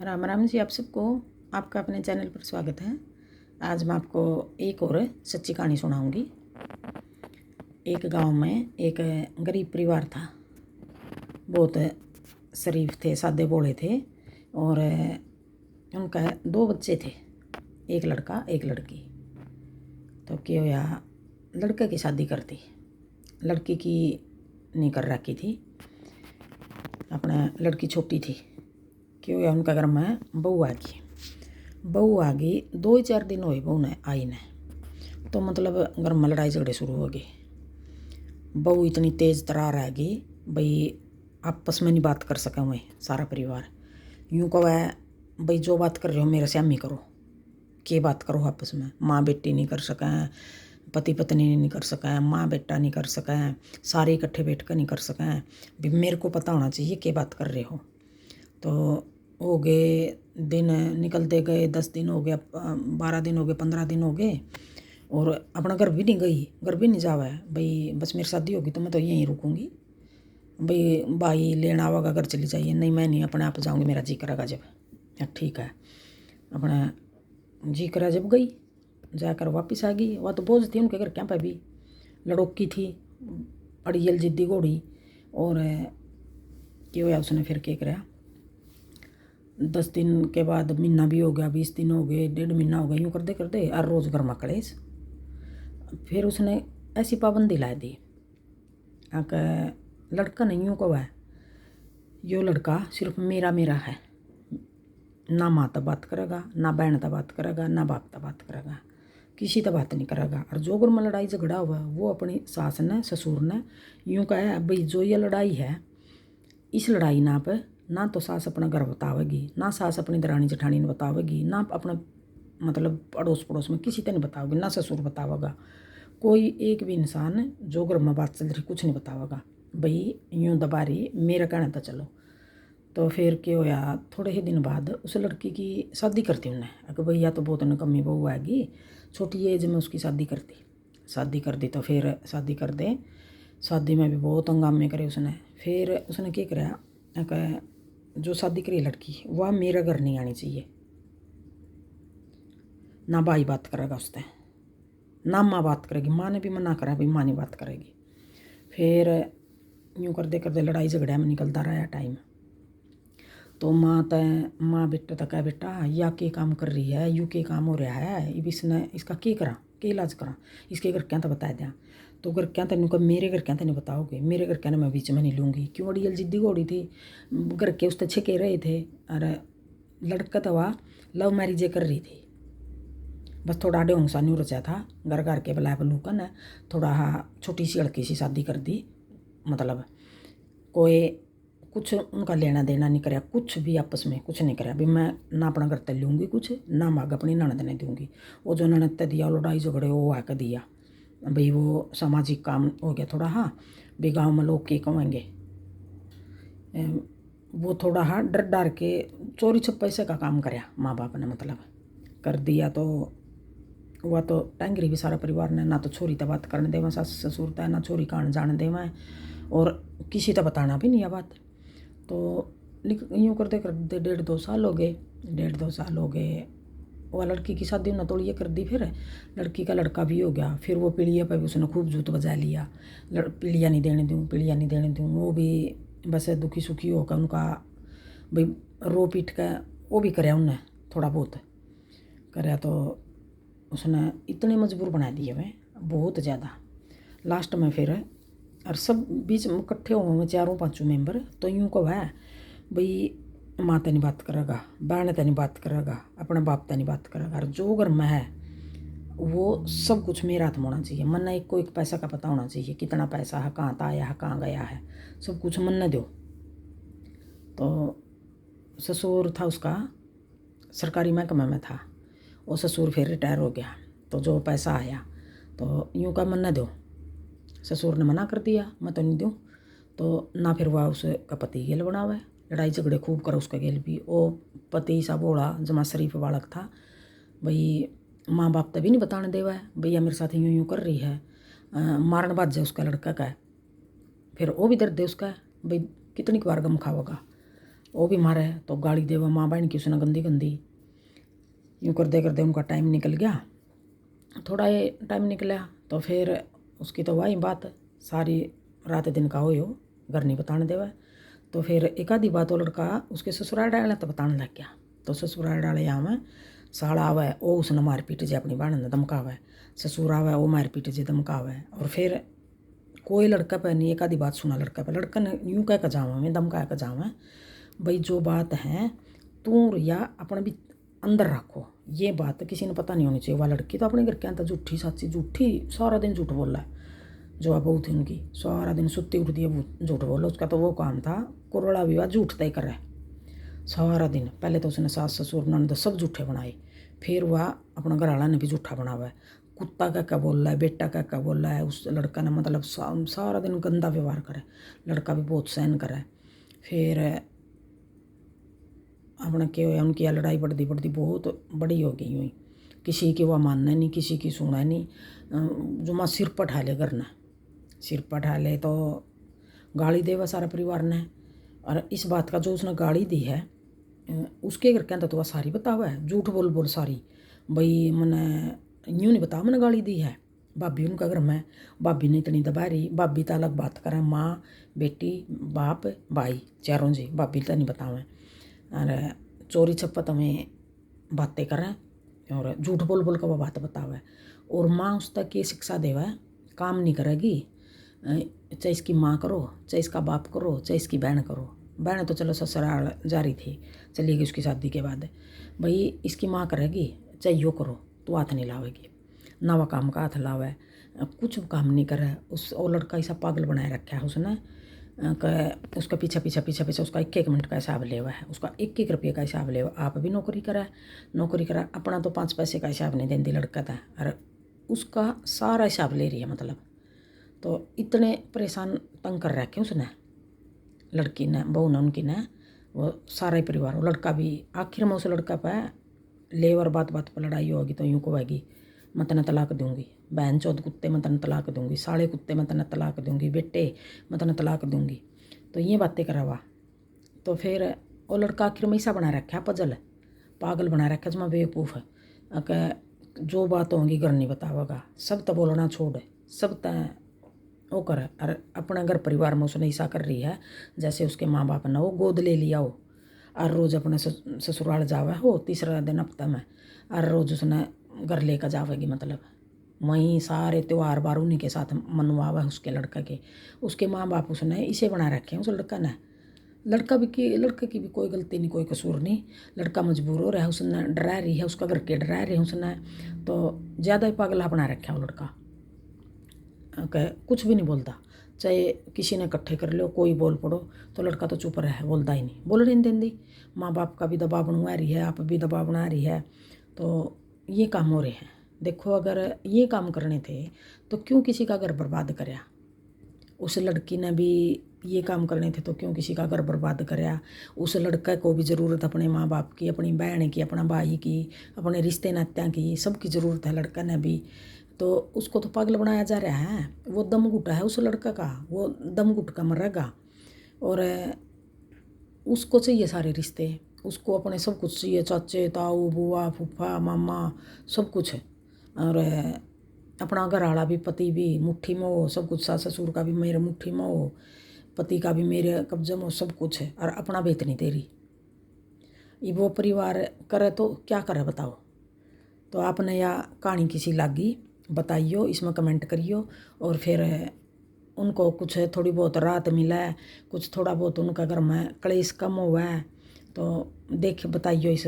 राम राम जी आप सबको। आपका अपने चैनल पर स्वागत है। आज मैं आपको एक और सच्ची कहानी सुनाऊंगी। एक गांव में एक गरीब परिवार था। बहुत शरीफ थे, सादे भोले थे और उनका 2 बच्चे थे, एक लड़का एक लड़की। तो क्या हुआ, लड़के की शादी कर दी, लड़की की नहीं कर रखी थी। अपना लड़की छोटी थी। क्यों या उनका घर में बहू आ गई 2-4 दिन हुए बहू ने आई ने। तो मतलब घर में लड़ाई झगड़े शुरू हो गए। बहू इतनी तेज़ तरार आ गई भाई, आपस में नहीं बात कर सका मैं। सारा परिवार यूँ कहा भाई जो बात कर रहे हो मेरे से हम ही करो। के बात करो आपस में, माँ बेटी नहीं कर सकें, पति पत्नी नहीं कर सकें, माँ बेटा नहीं कर सकें, सारे इकट्ठे बैठ कर नहीं कर सकें। भी मेरे को पता होना चाहिए के बात कर रहे हो। तो हो गए दिन, निकलते गए 10 दिन हो गया, 12 दिन हो गए, 15 दिन हो गए और अपना घर भी नहीं गई, घर भी नहीं जावा है भाई। बस मेरी शादी होगी तो मैं तो यहीं रुकूंगी भाई लेना आवागा, घर चली जाइए। नहीं मैं नहीं, अपने आप जाऊंगी, मेरा जी करेगा जब। ठीक है, अपना जी करा जब गई, जाकर वापस आ गई। वह तो बोझ थी उनके घर क्या पे भी, लड़ोकी थी, अड़ियल जिद्दी घोड़ी। और क्या हुआ उसने फिर क्या कराया, 10 दिन के बाद महीना भी हो गया, 20 दिन हो गए, 1.5 महीना हो गया, यूँ करते करते हर रोज़ घर में कलेश। फिर उसने ऐसी पाबंदी ला दी कि लड़का नहीं यूँ को है, यो लड़का सिर्फ मेरा मेरा है। ना माँ तब बात करेगा, ना बहन तब बात करेगा, ना बाप तब बात करेगा, किसी तब बात नहीं करेगा। और जो घर में लड़ाई झगड़ा हुआ वो अपनी सास ने ससुर ने यूँ कहा भाई जो ये लड़ाई है, इस लड़ाई ना पे ना तो सास अपना घर बतावेगी, ना सास अपनी दरानी जेठानी ने बतावेगी, ना अपना मतलब अड़ोस पड़ोस में किसी तरह नहीं बताओगे, ना ससुर बतावेगा। कोई एक भी इंसान जो घर में बात चल रही कुछ नहीं बतावेगा भाई, यूँ दबा रही मेरा कहना था चलो। तो फिर क्या होया, थोड़े ही दिन बाद उस लड़की की शादी करती उन्हें। अगर भैया तो बहुत नकम्मी बहू आएगी, छोटी एज में उसकी शादी कर दी। तो फिर शादी कर दे, शादी में भी बहुत हंगामे करे उसने। फिर उसने क्या कराया कि जो शादी करी लड़की वह मेरे घर नहीं आनी चाहिए। ना भाई बात करेगा उससे, ना माँ बात करेगी, माँ ने भी मना करा भाई माँ नहीं बात करेगी। फिर यूँ करते लड़ाई झगड़े में निकलता रहा टाइम। तो माँ बेटा तक है, बेटा या के काम कर रही है, यू के काम हो रहा है, अब इसने इसका के करा, के इलाज करा, इसके घर क्या तो बता दिया। तो घर क्या तेन का, मेरे घर क्या तेन बताओगे, मेरे घर क्या मैं बीच में नहीं लूँगी। क्यों, अड़ियल जिद्दी घोड़ी थी, घर के उस छके रहे थे। अरे लड़का तो वह लव मैरिज कर रही थी, बस थोड़ा ढोंग सा नहीं रचा था, घर घर के बुलाए बलूकन थोड़ा छोटी सी लड़की सी शादी कर दी। मतलब कोई कुछ उनका लेना देना नहीं कराया, कुछ भी आपस में कुछ नहीं कराया। भी मैं ना अपना घर तक लूँगी कुछ, ना माग अपनी ननद ने दूँगी। वो जो ननद तक दिया लड़ाई झगड़े वो आकर दिया भाई, वो सामाजिक काम हो गया थोड़ा। हाँ भी गाँव में लोग के कहेंगे, वो थोड़ा डर डर के चोरी छुप पैसे का काम कराया माँ बाप ने, मतलब कर दिया। तो वह तो टांगरी भी सारा परिवार ने, ना तो छोरी तक बात करने देवा सास ससुर तय, ना छोरी कान जाने देवा और किसी तक बताना भी नहीं है बात। तो यूँ करते करते 1.5-2 साल हो गए, 1.5-2 साल हो गए। वह लड़की की शादी उन्होंने थोड़ी ये कर दी। फिर लड़की का लड़का भी हो गया। फिर वो पीढ़िया पर भी उसने खूब जूत बजा लिया, पीढ़िया नहीं देने दूँ, पीढ़िया नहीं देने दूँ। वो भी बस दुखी सुखी होकर उनका भाई रो पीट कर वो भी कराया उनने, थोड़ा बहुत कराया। तो उसने इतने मजबूर बना दिए हुए बहुत ज़्यादा। लास्ट में फिर और सब बीच में इकट्ठे हुए 4-5 मेंबर। तो यूँ को है भाई, माँ तनी बात करेगा, बहन तनी बात करेगा, अपने बाप तनी बात करेगा, और जो घर में है वो सब कुछ मेरा हाथ में होना चाहिए। मन ने एक को एक पैसा का पता होना चाहिए, कितना पैसा है, कहाँ आया है, कहाँ गया है, सब कुछ मन ने दो। तो ससुर था उसका सरकारी महकमे में था, वो ससुर फिर रिटायर हो गया। तो जो पैसा आया तो यूँ का मन न दो, ससुर ने मना कर दिया मैं तो नहीं दूँ। तो ना फिर वह उसका पति गेल बना हुआ है, लड़ाई झगड़े खूब करो उसका गेल भी। वो पति सा बोला जमा शरीफ बालक था भाई, माँ बाप तभी नहीं बताने देवा है भैया मेरे साथ यूँ यूँ कर रही है। मारन बाज जाए उसका लड़का का है, फिर वो भी दर्द है उसका भाई, कितनी बार गम खाओगा। वो भी मारे तो गाली देवा माँ बहन की उसने गंदी गंदी। यूँ करते करते उनका टाइम निकल गया। थोड़ा ये टाइम निकला तो फिर उसकी तो वही बात सारी रात दिन का हो घर नहीं बताने देवा। तो फिर एक आधी बात वो लड़का उसके ससुराल डाले तो बताने लग गया। तो ससुराल डाले आवे साड़ा आवे वो उसने मार पीट जे अपनी बहन ने धमकावे, ससुर आवे वो मार पीट जे धमकावे। और फिर कोई लड़का पे नहीं एक आधी बात सुना लड़का पे। लड़का ने यूँ कह कर जावा मैं धमका कर जावा भाई जो बात है तू या अपने भी अंदर रखो, ये बात किसी ने पता नहीं होनी चाहिए। वह लड़की तो अपने घर के अंदर झूठी सच्ची झूठी सारा दिन झूठ बोल रहा है। जो अब बहू थी उनकी सारा दिन सुत्ती उठती है वो झूठ बोलो। उसका तो वो काम था कुरड़ा विवाह झूठ तय कर रहा है सारा दिन। पहले तो उसने सास ससुर ननद सब झूठे बनाए, फिर वह अपना घर वाला ने भी झूठा बना हुआ है। कुत्ता क्या बोल रहा है, बेटा क्या बोल रहा है। उस लड़का ने मतलब सारा दिन गंदा व्यवहार करे। लड़का भी बहुत सहन करे। फिर अपने के उनकी लड़ाई बढ़ती बढ़ती बहुत बड़ी हो गई हुई। किसी की वह मानना नहीं, किसी की सुना नहीं। जो माँ सिर पर ढाले करना, सिर पर ढाले तो गाली देवा सारा परिवार ने। और इस बात का जो उसने गाली दी है उसके घर के अंदर तो वह सारी बता हुआ है झूठ बोल बोल सारी। भाई मैंने यूँ नहीं बताओ मैंने गाली दी है। भाभी उनका घर में भाभी ने इतनी दबा रही, भाभी तो अलग बात करें, माँ बेटी बाप भाई चारों जी, भाभी तो नहीं बतावें। और चोरी छप्पत हमें बातें करें और झूठ बोल बोल कर वह बात बतावे। और माँ उस तक ये शिक्षा देवा है काम नहीं करेगी, चाहे इसकी माँ करो चाहे इसका बाप करो चाहे इसकी बहन करो। बहन तो चलो ससुराल जारी थी चली गई उसकी शादी के बाद। भाई इसकी माँ करेगी चाहे यो करो तो हाथ नहीं लावेगी, ना वह काम का हाथ लावे, कुछ काम नहीं करे। उस वो लड़का ऐसा पागल बनाए रखा है उसने उसका पीछा पीछा पीछा पीछा उसका एक एक मिनट का हिसाब ले हुआ है, उसका एक एक रुपये का हिसाब ले हुआ। आप भी नौकरी करा अपना तो 5 पैसे का हिसाब नहीं देती लड़का था और उसका सारा हिसाब ले रही है। मतलब तो इतने परेशान तंग कर रखे उसने लड़की ने बहू ने उनकी ने वो सारा ही परिवार। वो लड़का भी आखिर में उस लड़का पर लेवर बात बात पर लड़ाई होगी तो यूँ कहेगी मैं तने तलाक दूंगी, बहन चौथ कुत्ते मैं तने तलाक दूंगी, साले कुत्ते मैं तने तलाक दूंगी, बेटे मैं तने तलाक दूंगी। तो ये बातें करा हुआ। तो फिर वो लड़का आखिर में ऐसा बना रखा पजल पागल बना रखा जो मैं बेवकूफ़ है कि जो बात होंगी घर नहीं बतावेगा, सब तो बोलना छोड़ सब तय वो कर। और अपना घर परिवार में उसने ऐसा कर रही है जैसे उसके माँ बाप ने वो गोद ले लिया हो और रोज़ अपने ससुराल जावे हो तीसरा दिन हफ्ते में और रोज़ उसने घर लेकर जावेगी। मतलब वहीं सारे त्यौहार बार उन्हीं के साथ मनवावा उसके लड़का के। उसके माँ बाप उसने इसे बना रखे हैं उस लड़का ने। लड़के की भी कोई गलती नहीं कोई कसूर नहीं, लड़का मजबूर हो रहा है, उसने डरा रही है उसका घर के डरा रहे हैं उसने। तो ज़्यादा ही पागला बना रखा है वो लड़का कुछ भी नहीं बोलता। चाहे किसी ने इकट्ठे कर लो कोई बोल पड़ो तो लड़का तो चुप रहा है बोलता ही नहीं, बोल नहीं देंदी। माँ बाप का भी दबाव बनवा रही है, आप भी दबाव बना रही है। तो ये काम हो रहे हैं। देखो अगर ये काम करने थे तो क्यों किसी का घर बर्बाद कराया। उस लड़की ने भी ये काम करने थे तो क्यों किसी का घर बर्बाद कराया। उस लड़के को भी ज़रूरत अपने माँ बाप की, अपनी बहन की, अपना भाई की, अपने रिश्ते नात्या की, सबकी ज़रूरत है लड़का ने भी। तो उसको तो पागल बनाया जा रहा है। वो दम घुटा है उस लड़का का, वो दम घुट का मरेगा। और उसको चाहिए सारे रिश्ते, उसको अपने सब कुछ चाहिए, चाचे ताऊ बुआ फूफा मामा सब कुछ। और अपना घर वाला भी पति भी मुट्ठी में हो, सब कुछ सास ससुर का भी मेरे मुट्ठी में हो, पति का भी मेरे कब्जे में हो, सब कुछ है। और अपना बेत नहीं तेरी ये वो परिवार करे तो क्या करे बताओ। तो आपने या कहानी किसी लागी बताइयो, इसमें कमेंट करियो। और फिर उनको कुछ थोड़ी बहुत राहत मिला है, कुछ थोड़ा बहुत उनका घर में क्लेश कम हुआ है तो देख बताइयो इस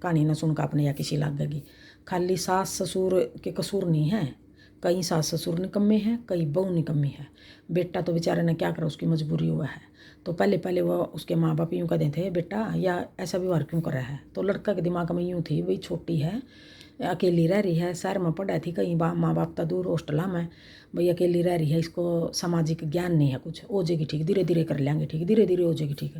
कहानी न सुनकर आपने या किसी लागेगी। खाली सास ससुर के कसूर नहीं है, कई सास ससुर निकम्मे हैं कई बहू निकम्मी है। बेटा तो बेचारे ने क्या करा उसकी मजबूरी हुआ है। तो पहले वो उसके माँ बाप यूँ कहते थे बेटा या ऐसा व्यवहार क्यों कर रहा है। तो लड़का के दिमाग में यूँ थी भाई छोटी है अकेली रह रही है, शहर में पढ़ा थी कहीं माँ बाप तो दूर हॉस्टला में, भाई अकेली रह रही है, इसको सामाजिक ज्ञान नहीं है कुछ, हो जाएगी ठीक, धीरे धीरे कर लेंगे ठीक, धीरे धीरे हो जाएगी ठीक।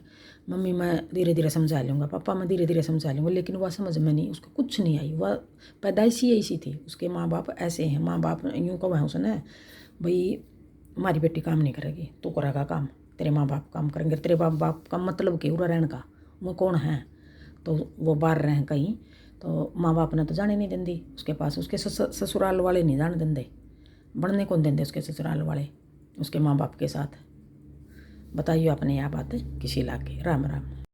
मम्मी मैं धीरे धीरे समझा लूँगा, पापा मैं धीरे धीरे समझा लूँगा। लेकिन वह समझ में नहीं, उसको कुछ नहीं आई। वह पैदाइश ही ऐसी थी, उसके माँ बाप ऐसे हैं। माँ बाप यूँ कहा है उसने भाई हमारी बेटी काम नहीं करेगी, तू करेगा काम, तेरे माँ बाप काम करेंगे, तेरे बाप का मतलब क्यों रहने का। वो कौन है, तो वो बाहर रहे कहीं, तो माँ बाप ने तो जाने नहीं देंदी उसके पास, उसके ससुराल वाले नहीं जाने देंदे, बढ़ने कौन देंदे उसके ससुराल वाले उसके माँ बाप के साथ। बताइए अपने यहाँ बात किसी लाके। राम राम।